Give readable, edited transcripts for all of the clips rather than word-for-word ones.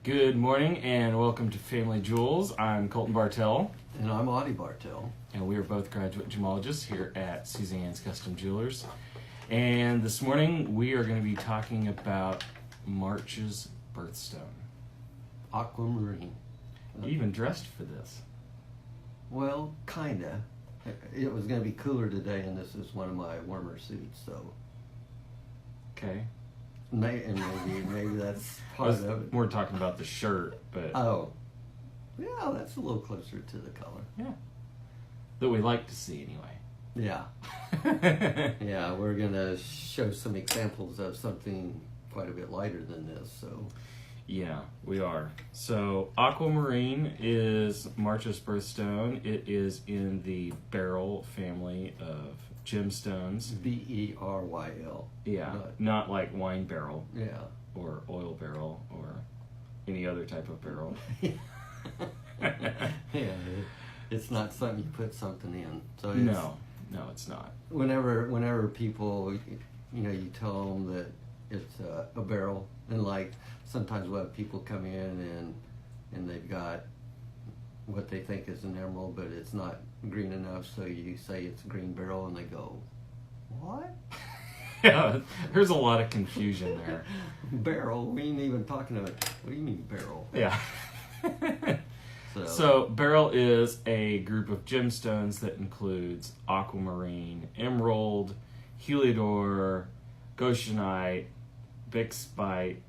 Good morning and welcome to Family Jewels. I'm Colton Bartell. And I'm Audie Bartell. And we are both graduate gemologists here at Suzann's Custom Jewelers. And this morning we are going to be talking about March's birthstone. Aquamarine. You even dressed for this. Well, kinda. It was going to be cooler today, and this is one of my warmer suits, so Okay. maybe that's I part was of it. more talking about the shirt, but Oh, yeah, that's a little closer to the color. yeah, that we like to see anyway. Yeah, yeah, we're going to show some examples of something quite a bit lighter than this, so. Yeah, we are. So Aquamarine is March's birthstone. It is in the Beryl family of gemstones. Beryl. Yeah, not like wine barrel Yeah. or oil barrel or any other type of barrel. Yeah, it's not something you put something in. So it's, No, it's not. Whenever people, you tell them that it's a barrel, and like sometimes we'll have people come in and they've got what they think is an emerald, but it's not green enough, so you say it's a green barrel, and they go, "What?" Yeah, there's a lot of confusion there. Barrel? We ain't even talking about. What do you mean barrel? Yeah. So Beryl is a group of gemstones that includes aquamarine, emerald, heliodor, goshenite, bixbyte,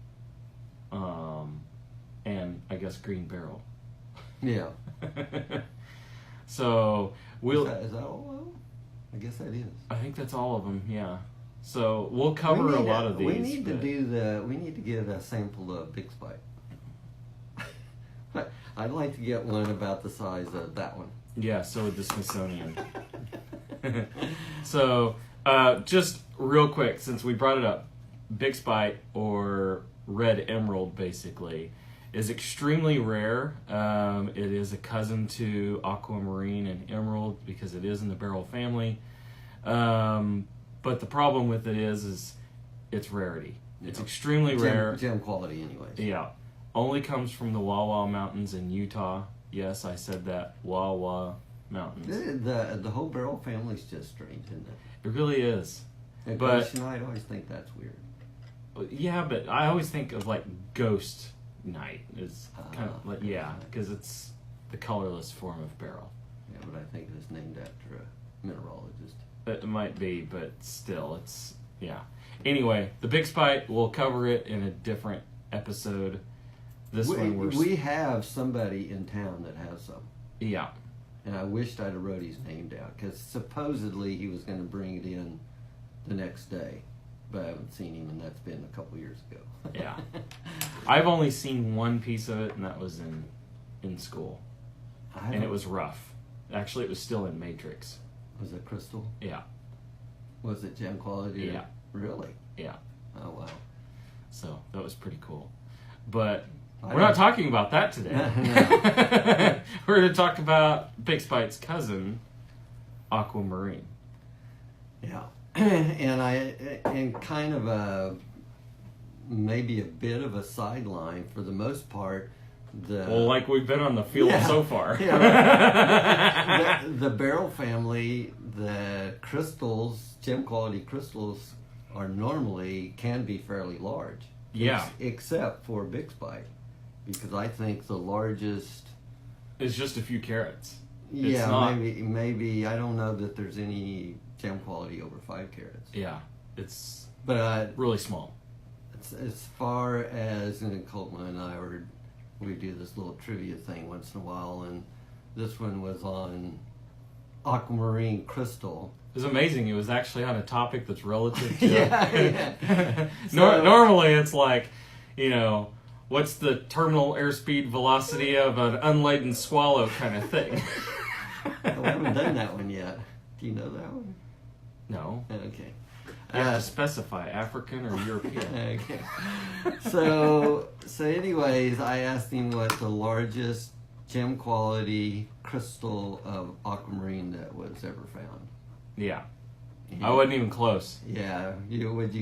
and I guess green beryl. yeah. So Is that all of them? I guess that is. I think that's all of them. Yeah. So we'll cover a lot of these. We need to get a sample of bixbyte. I'd like to get one about the size of that one. Yeah, so would the Smithsonian. So, just real quick, since we brought it up, bixbyte or red emerald, basically, is extremely rare. It is a cousin to aquamarine and emerald because it is in the Beryl family. But the problem with it is it's rarity. It's extremely rare. Gem quality, anyways. Yeah. Only comes from the Wawa Mountains in Utah. Yes, I said that. Wawa Mountains. The whole Beryl family's just strange, isn't it? It really is. But I always think that's weird. Yeah, but I always think of like ghost night. It's kind of like, yeah, because it's the colorless form of beryl. Yeah, but I think it's named after a mineralogist. It might be, but still, it's, yeah. Anyway, the bixbyte, we'll cover it in a different episode. We have somebody in town that has some. Yeah. And I wished I'd have wrote his name down, because supposedly he was going to bring it in the next day. But I haven't seen him, and that's been a couple years ago. Yeah. I've only seen one piece of it, and that was in school. And it was rough. Actually, it was still in matrix. Was it crystal? Yeah. Was it gem quality? Yeah. Really? Yeah. Oh, wow. So that was pretty cool. But we're not talking about that today. No. We're going to talk about bixbyte's cousin, aquamarine. Yeah. And kind of maybe a bit of a sideline for the most part. Well, like we've been on the field so far. Yeah, the Beryl family, the crystals, gem quality crystals, can be fairly large. Yeah. Except for bixbyte, because I think the largest is just a few carats. Maybe I don't know that there's any gem quality over 5 carats. Yeah, it's really small. As far as, and Colton and I we do this little trivia thing once in a while, and this one was on aquamarine crystal. It was amazing. It was actually on a topic that's relative to yeah. Normally it's like, what's the terminal airspeed velocity of an unladen swallow kind of thing. We haven't done that one yet. Do you know that one? No. Okay. You have to specify African or European. Okay. So anyways, I asked him what the largest gem quality crystal of aquamarine that was ever found. Yeah. I wasn't even close. Yeah.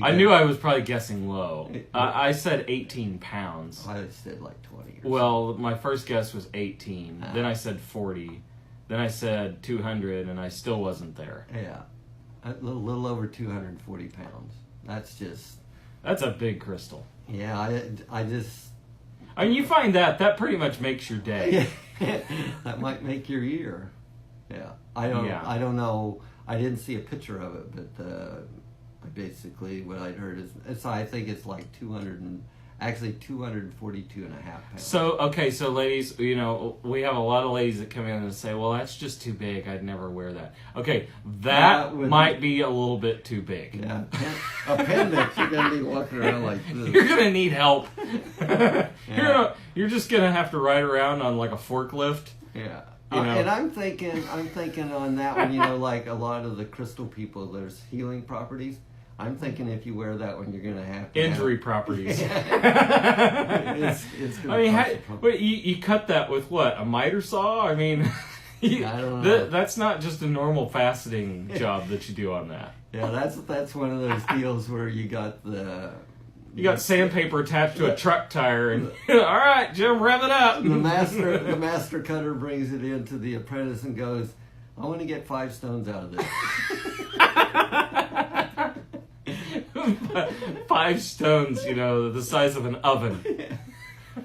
I knew I was probably guessing low. I said 18 pounds. I said like 20 or Well, my first guess was 18. Then I said 40. Then I said 200, and I still wasn't there. Yeah. A little over 240 pounds. That's a big crystal. Yeah, I mean, you find that pretty much makes your day. That might make your year. Yeah. I don't know. I didn't see a picture of it, but basically what I'd heard is I think it's like 242 and a half pounds. So ladies, we have a lot of ladies that come in and say, well, that's just too big. I'd never wear that. Okay, that might be a little bit too big. Yeah, appendix, you're going to be walking around like this. You're going to need help. You're just going to have to ride around on like a forklift. Yeah. And I'm thinking on that one, like a lot of the crystal people, there's healing properties. I'm thinking if you wear that one, you're going to have injury properties. It's you cut that with what? A miter saw? I mean, I don't know. That's not just a normal faceting job that you do on that. Yeah, that's one of those deals where you got sandpaper attached to a truck tire, and all right, Jim, rev it up. The master cutter brings it into the apprentice and goes, I want to get 5 stones out of this. 5 stones, the size of an oven.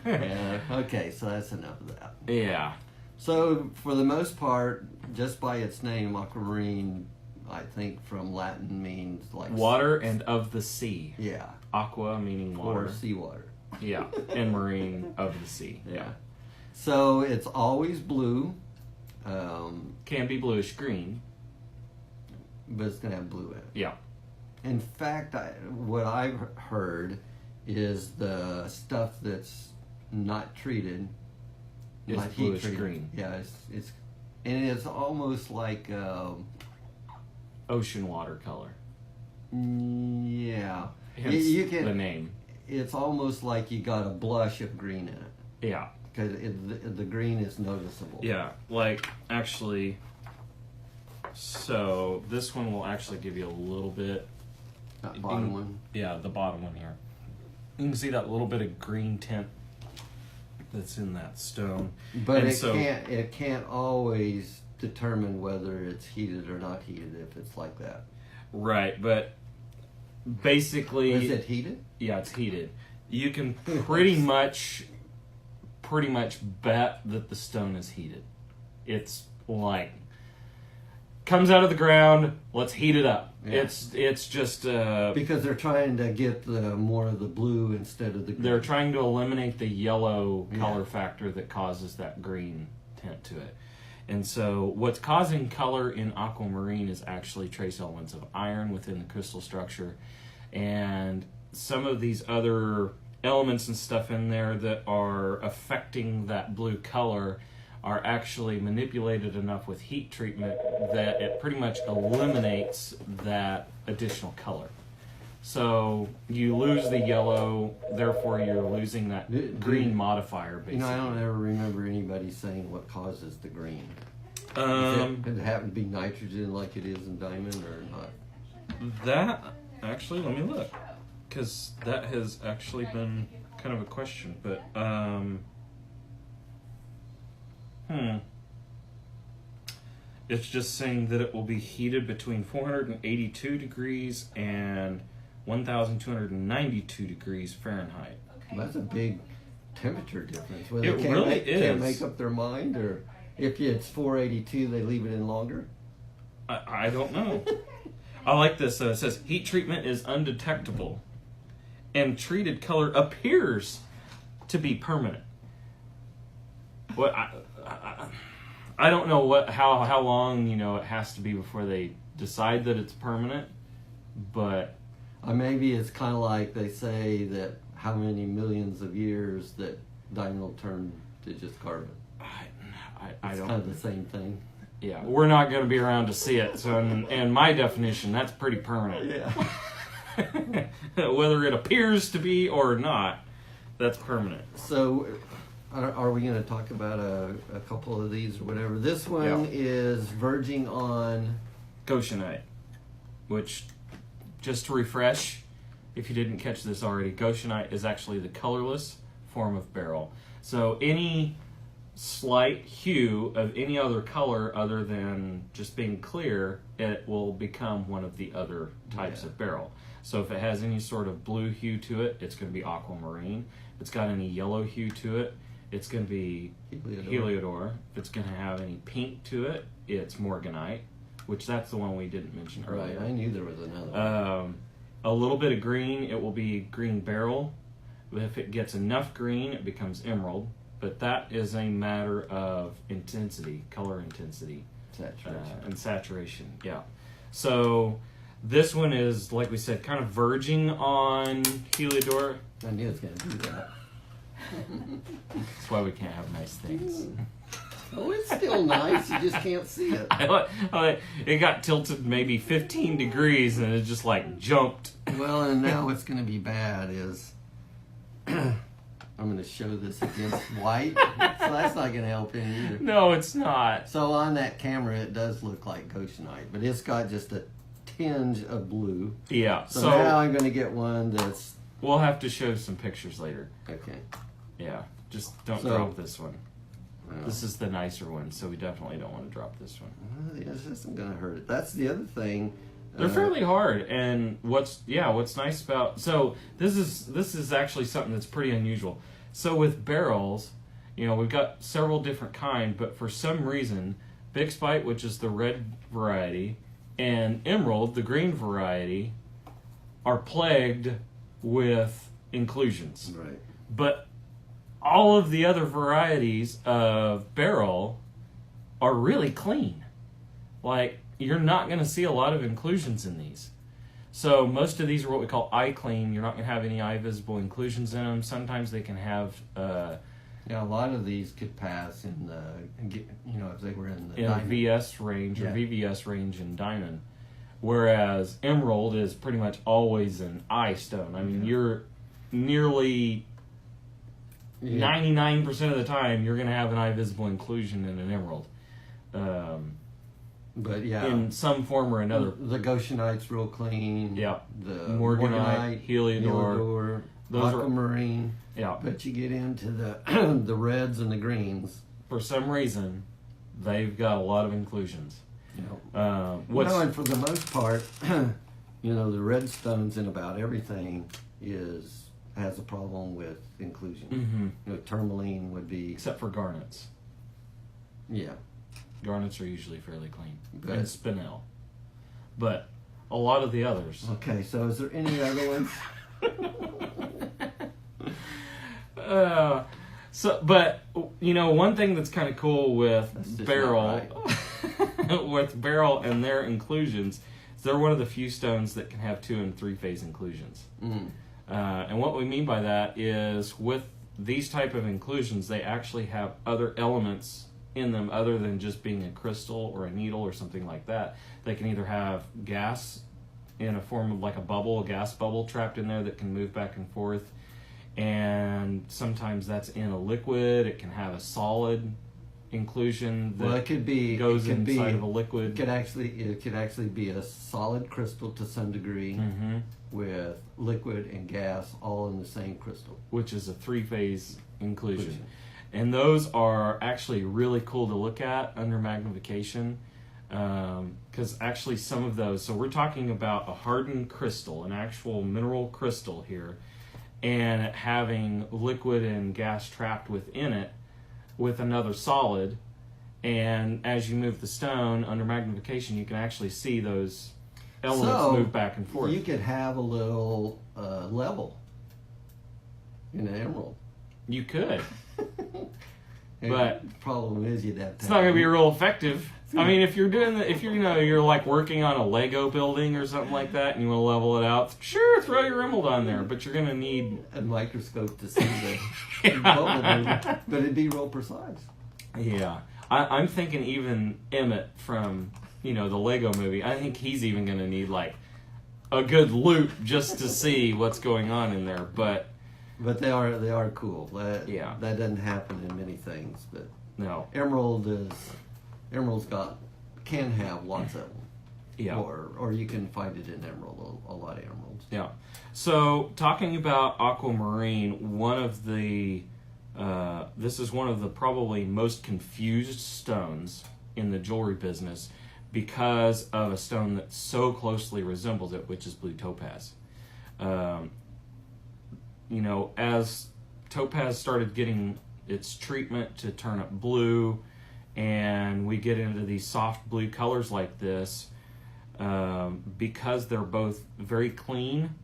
Yeah. Okay, so that's enough of that. Yeah. So for the most part, just by its name, Aquamarine, I think from Latin means like water and of the sea. Yeah. Aqua meaning water. Or seawater. Yeah. And marine of the sea. Yeah. So it's always blue. Can be bluish green. But it's going to have blue in it. Yeah. In fact, what I've heard is the stuff that's not treated, it's bluish green. Yeah, it's almost like ocean water color. Yeah, hence the name. It's almost like you got a blush of green in it. Yeah, because the green is noticeable. Yeah, like actually. So this one will actually give you a little bit. That bottom one? Yeah, the bottom one here. You can see that little bit of green tint that's in that stone. But it can't always determine whether it's heated or not heated if it's like that. Right, but basically... Is it heated? Yeah, it's heated. You can pretty much bet that the stone is heated. It's like... comes out of the ground, let's heat it up. Yeah. It's just because they're trying to get more of the blue instead of the green. They're trying to eliminate the yellow color factor that causes that green tint to it. And so what's causing color in Aquamarine is actually trace elements of iron within the crystal structure, and some of these other elements and stuff in there that are affecting that blue color are actually manipulated enough with heat treatment that it pretty much eliminates that additional color. So you lose the yellow, therefore you're losing that green modifier, basically. I don't ever remember anybody saying what causes the green. Does it happen to be nitrogen like it is in diamond or not? That, actually, let me look. Because that has actually been kind of a question, but... It's just saying that it will be heated between 482 degrees and 1,292 degrees Fahrenheit. That's a big temperature difference. It really is. Can't make up their mind, or if it's 482, they leave it in longer? I don't know. I like this. It says, heat treatment is undetectable, and treated color appears to be permanent. What I don't know how long it has to be before they decide that it's permanent, but maybe it's kind of like they say that how many millions of years that diamond will turn to just carbon. I don't. Kind of the same thing. Yeah, we're not going to be around to see it. So, and my definition, that's pretty permanent. Yeah. Whether it appears to be or not, that's permanent. So. Are we going to talk about a couple of these or whatever? This one is verging on Goshenite, which, just to refresh, if you didn't catch this already, goshenite is actually the colorless form of beryl. So any slight hue of any other color other than just being clear, it will become one of the other types of beryl. So if it has any sort of blue hue to it, it's going to be aquamarine. If it's got any yellow hue to it, it's going to be heliodor. If it's going to have any pink to it, it's morganite, which that's the one we didn't mention earlier. Right, I knew there was another one. A little bit of green, it will be green beryl. If it gets enough green, it becomes emerald. But that is a matter of intensity, color intensity. Saturation. And saturation, yeah. So this one is, like we said, kind of verging on heliodor. I knew it was going to do that. That's why we can't have nice things. Oh, it's still nice. You just can't see it. It got tilted maybe 15 degrees and it just like jumped. Well, and now what's going to be bad is I'm going to show this against white, so that's not going to help any either. No, it's not. So on that camera, it does look like goshenite, but it's got just a tinge of blue. Yeah. So now I'm going to get one that's... We'll have to show some pictures later. Okay. Yeah. Just don't drop this one. This is the nicer one, so we definitely don't want to drop this one. This isn't going to hurt it. That's the other thing. They're fairly hard, and what's nice about this is actually something that's pretty unusual. So with beryls, we've got several different kinds, but for some reason, Big Spite, which is the red variety, and Emerald, the green variety, are plagued with inclusions. Right. But all of the other varieties of beryl are really clean. Like, you're not going to see a lot of inclusions in these. So most of these are what we call eye clean. You're not going to have any eye visible inclusions in them. Sometimes they can have... a lot of these could pass in the, if they were in the diamond. VS range or VVS range in diamond. Whereas emerald is pretty much always an eye stone. I mean, you're nearly 99% of the time you're going to have an eye visible inclusion in an emerald. But yeah, in some form or another. The goshenite's real clean. Yeah. The morganite, heliodor, those aquamarine. Yeah. But you get into the the reds and the greens. For some reason, they've got a lot of inclusions. And for the most part, the red stones in about everything has a problem with inclusion. Mm-hmm. Tourmaline would be, except for garnets. Yeah. Garnets are usually fairly clean. And spinel. But a lot of the others. Okay, so is there any other ones? One thing that's kind of cool with beryl, with beryl and their inclusions, is they're one of the few stones that can have 2- and 3-phase inclusions. And what we mean by that is with these type of inclusions, they actually have other elements in them other than just being a crystal or a needle or something like that. They can either have gas in a form of like a gas bubble trapped in there that can move back and forth, and sometimes that's in a liquid. It can have a solid inclusion that goes inside of a liquid. It could actually be a solid crystal to some degree, with liquid and gas all in the same crystal, which is a 3-phase inclusion. And those are actually really cool to look at under magnification, because actually some of those, so we're talking about a hardened crystal, an actual mineral crystal here, and it having liquid and gas trapped within it with another solid, and as you move the stone under magnification, you can actually see those elements move back and forth. You could have a little level in an emerald. You could. But the problem is you'd have to. It's not going to be real effective. I mean, if you're you're like working on a Lego building or something like that, and you want to level it out, sure, throw your emerald on there, but you're going to need a microscope to see the bubble movement, but it'd be real precise. Yeah, I'm thinking even Emmett from the Lego movie. I think he's even going to need like a good loop just to see what's going on in there, but they are cool. That doesn't happen in many things, but no. Emerald's can have lots of them. Yeah. Or you can find it in emerald, a lot of emeralds. Yeah. So talking about Aquamarine, this is one of the probably most confused stones in the jewelry business because of a stone that so closely resembles it, which is blue topaz. As topaz started getting its treatment to turn up blue, and we get into these soft blue colors like this, because they're both very clean,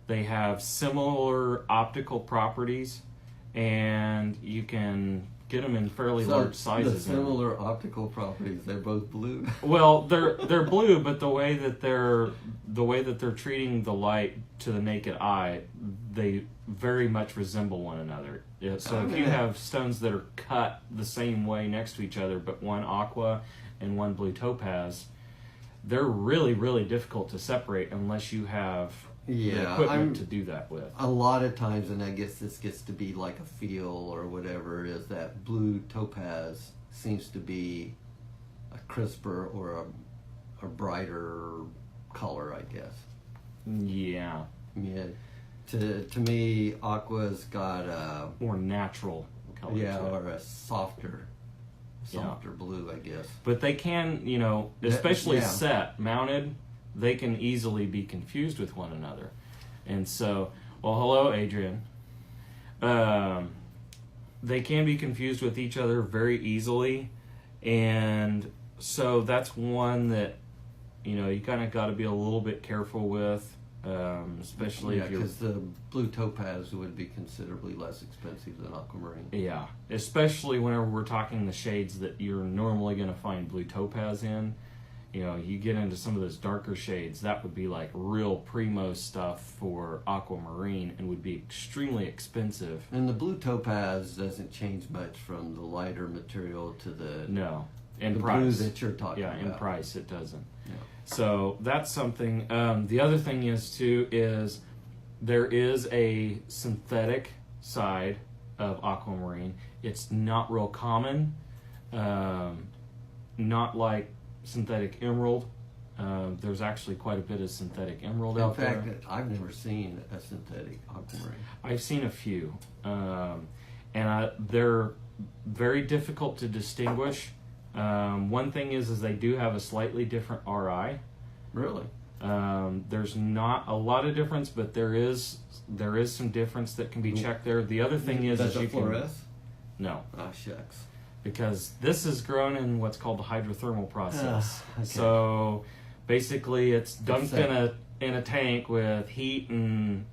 they have similar optical properties, and you can get them in fairly large sizes. The similar optical properties, they're both blue. Well, they're blue, but the way that they're treating the light to the naked eye, they very much resemble one another. So if you have stones that are cut the same way next to each other, but one aqua and one blue topaz, they're really, really difficult to separate unless you have the equipment to do that with. A lot of times, and I guess this gets to be like a feel or whatever, is that blue topaz seems to be a crisper or a brighter color, I guess. Yeah. Yeah. To me, aqua's got a more natural color. Yeah, or a softer blue, I guess. But they can, especially mounted, they can easily be confused with one another. And so, hello, Adrian. They can be confused with each other very easily. And so that's one that, you kind of got to be a little bit careful with, especially if you're... because the blue topaz would be considerably less expensive than aquamarine. Yeah, especially whenever we're talking the shades that you're normally going to find blue topaz in. You get into some of those darker shades, that would be like real primo stuff for aquamarine and would be extremely expensive. And the blue topaz doesn't change much from the lighter material to the price. Blue that you're talking about. Yeah, in price it doesn't. Yeah. So that's something. The other thing is there is a synthetic side of aquamarine. It's not real common, not like synthetic emerald. There's actually quite a bit of synthetic emerald out there. In fact, I've never seen a synthetic aquamarine. I've seen a few, and they're very difficult to distinguish. One thing is they do have a slightly different RI. Really? There's not a lot of difference, but there is some difference that can be checked there. The other thing is that you fluoresce? can... No. Ah, shucks. Because this is grown in what's called the hydrothermal process. Okay. So basically it's dumped in a tank with heat and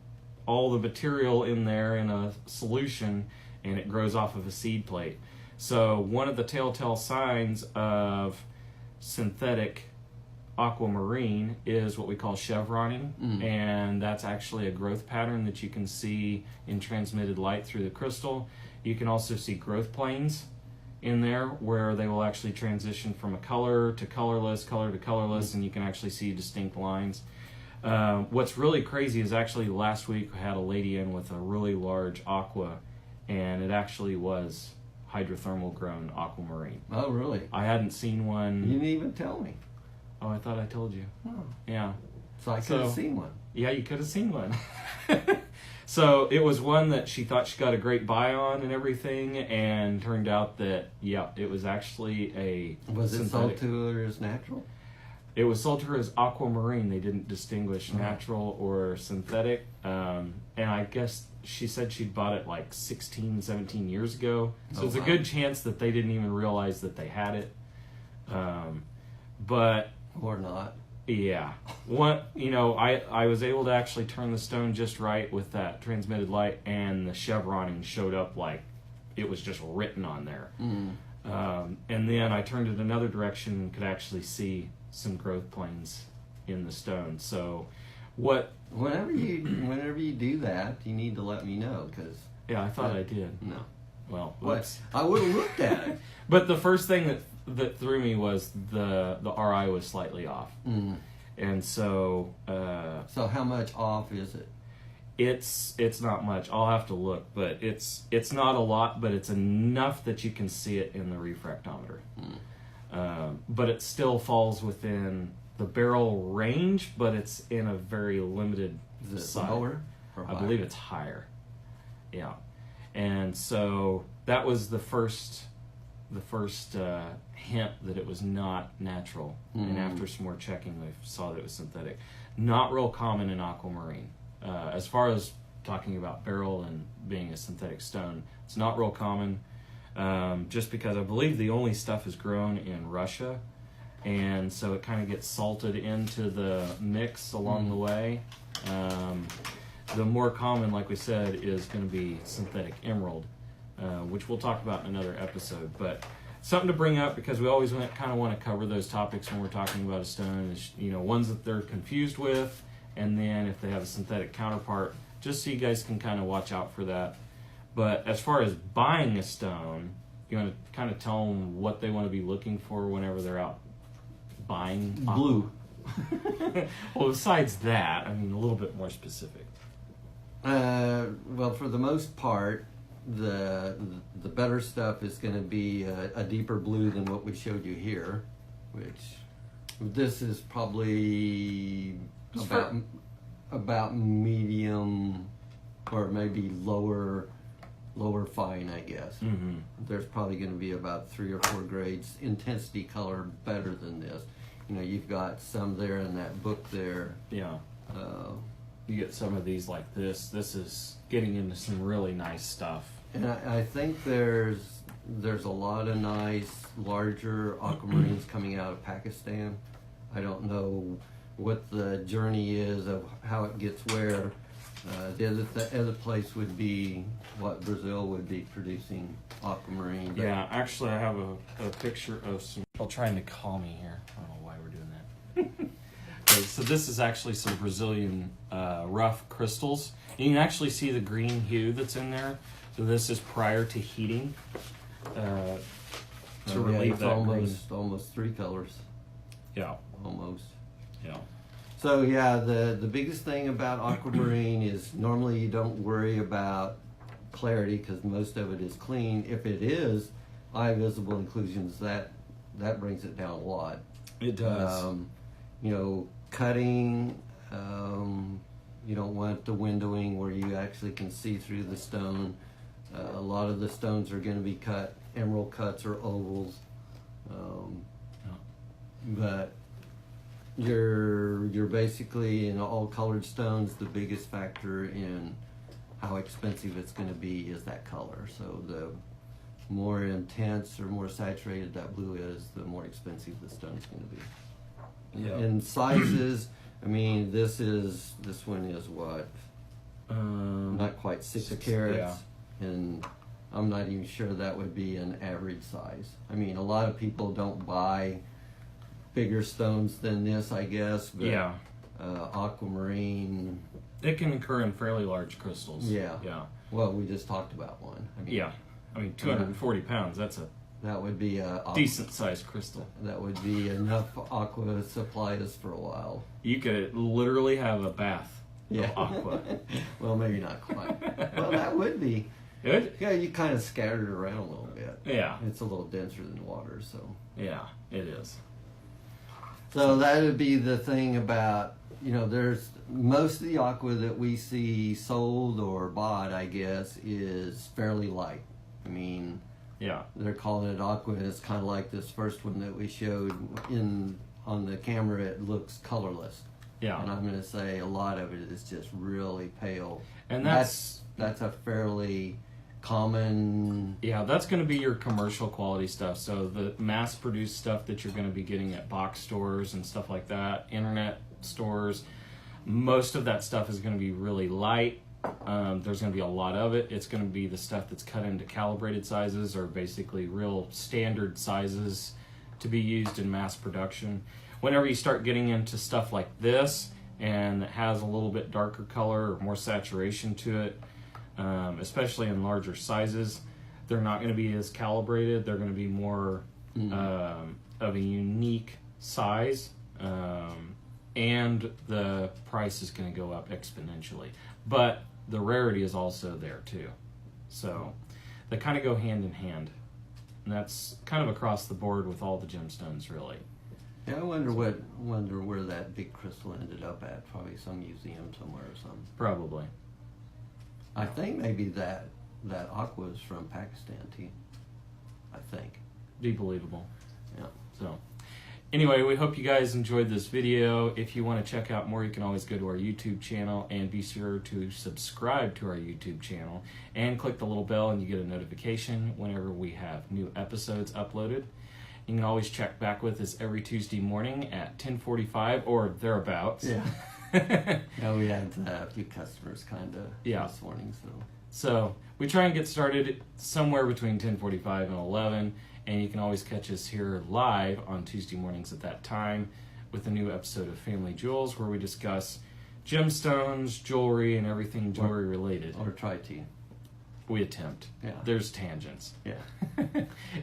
all the material in there in a solution, and it grows off of a seed plate. So one of the telltale signs of synthetic aquamarine is what we call chevroning, and that's actually a growth pattern that you can see in transmitted light through the crystal. You can also see growth planes in there where they will actually transition from a color to colorless, and you can actually see distinct lines. What's really crazy is actually last week we had a lady in with a really large aqua, and it actually was hydrothermal grown aquamarine. Oh, really? I hadn't seen one. You didn't even tell me. Oh, I thought I told you. Oh. Yeah. So I could have seen one. Yeah, you could have seen one. So it was one that she thought she got a great buy on and everything, and turned out that, it was actually a Was synthetic. it sold to her as natural? It was sold to her as aquamarine. They didn't distinguish natural or synthetic. And I guess she said she'd bought it like 16, 17 years ago. So it's a good chance that they didn't even realize that they had it. But... Or not. Yeah. I was able to actually turn the stone just right with that transmitted light, and the chevroning showed up like it was just written on there. And then I turned it another direction and could actually see some growth planes in the stone. So whenever you do that, you need to let me know, because I thought I did. No. Well, what? I would have looked at it. But the first thing that threw me was the RI was slightly off. And so so how much off is it? It's not much. I'll have to look, but it's not a lot, but it's enough that you can see it in the refractometer. But it still falls within the Beryl range, but it's in a very limited Is it size. lower or I higher? believe it's higher. Yeah, and so that was the first hint that it was not natural. And after some more checking, we saw that it was synthetic. Not real common in Aquamarine. As far as talking about Beryl and being a synthetic stone, it's not real common. Just because I believe the only stuff is grown in Russia, and so it kind of gets salted into the mix along the way. The more common, like we said, is going to be synthetic emerald, which we'll talk about in another episode. But something to bring up, because we always kind of want to cover those topics when we're talking about a stone, is, you know, ones that they're confused with, and then if they have a synthetic counterpart, just so you guys can kind of watch out for that. But as far as buying a stone, you want to kind of tell them what they want to be looking for whenever they're out buying Blue. Well, besides that, I mean, a little bit more specific. Well, for the most part, the better stuff is going to be a deeper blue than what we showed you here, which this is probably about medium or maybe lower fine, I guess. Mm-hmm. There's probably going to be about 3 or 4 grades intensity color better than this. You know, you've got some there in that book there. Yeah. You get some of these like this. This is getting into some really nice stuff. And I think there's a lot of nice larger aquamarines coming out of Pakistan. I don't know what the journey is of how it gets where. The other place would be what Brazil would be producing aquamarine. But Yeah, actually, I have a picture of some. I'll try to call me here. I don't know why we're doing that. Okay, so this is actually some Brazilian rough crystals. You can actually see the green hue that's in there. So this is prior to heating. To relieve it's that green. almost 3 colors. Yeah, Almost. yeah. So yeah, the biggest thing about aquamarine is normally you don't worry about clarity because most of it is clean. If it is eye visible inclusions, that brings it down a lot. It does. You know, cutting. You don't want the windowing where you actually can see through the stone. A lot of the stones are going to be cut emerald cuts or ovals, but you're basically in all colored stones. The biggest factor in how expensive it's going to be is that color. So the more intense or more saturated that blue is, the more expensive the stone's going to be. Yeah. And sizes, I mean, this one is what? Not quite 6 carats. Yeah. And I'm not even sure that would be an average size. I mean, a lot of people don't buy bigger stones than this, I guess. But, Yeah. Aquamarine. It can occur in fairly large crystals. Yeah. Yeah. Well, we just talked about one. I mean, Yeah. I mean, 240 pounds, that's a that would be a decent sized crystal. That would be enough aqua to supply us for a while. You could literally have a bath of aqua. Well, maybe not quite. Well, that would be. Good? Yeah, you kind of scattered it around a little bit. Yeah. It's a little denser than water, so. Yeah, it is. So that would be the thing about, you know, there's most of the aqua that we see sold or bought, I guess, is fairly light. I mean, Yeah. they're calling it aqua, and it's kind of like this first one that we showed on the camera. It looks colorless. Yeah. And I'm going to say a lot of it is just really pale. And that's a fairly common. Yeah, that's going to be your commercial quality stuff. So the mass-produced stuff that you're going to be getting at box stores and stuff like that, internet stores, most of that stuff is going to be really light. There's going to be a lot of it. It's going to be the stuff that's cut into calibrated sizes, or basically real standard sizes to be used in mass production. Whenever you start getting into stuff like this, and it has a little bit darker color or more saturation to it, especially in larger sizes, they're not going to be as calibrated. They're going to be more of a unique size, and the price is going to go up exponentially. But the rarity is also there too. So they kind of go hand in hand. And that's kind of across the board with all the gemstones, really. Yeah, I wonder where that big crystal ended up at. Probably some museum somewhere or something. Probably. I think maybe that Aqua is from Pakistan too. I think. Be believable. Yeah. So, anyway, we hope you guys enjoyed this video. If you want to check out more, you can always go to our YouTube channel, and be sure to subscribe to our YouTube channel and click the little bell, and you get a notification whenever we have new episodes uploaded. You can always check back with us every Tuesday morning at 10:45 or thereabouts. Yeah. Yeah, we had a few customers kind of this morning, so. So we try and get started somewhere between 10:45 and 11, and you can always catch us here live on Tuesday mornings at that time with a new episode of Family Jewels, where we discuss gemstones, jewelry, and everything jewelry related. Or try to. We attempt. Yeah. There's tangents. Yeah.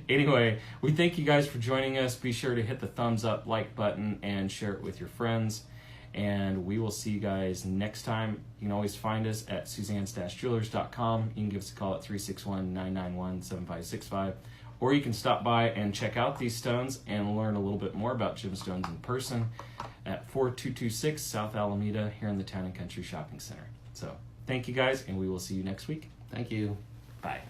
Anyway, we thank you guys for joining us. Be sure to hit the thumbs up, like button, and share it with your friends. And we will see you guys next time. You can always find us at susann-jewelers.com. You can give us a call at 361-991-7565. Or you can stop by and check out these stones and learn a little bit more about gemstones in person at 4226 South Alameda here in the Town and Country Shopping Center. So thank you guys, and we will see you next week. Thank you. Bye.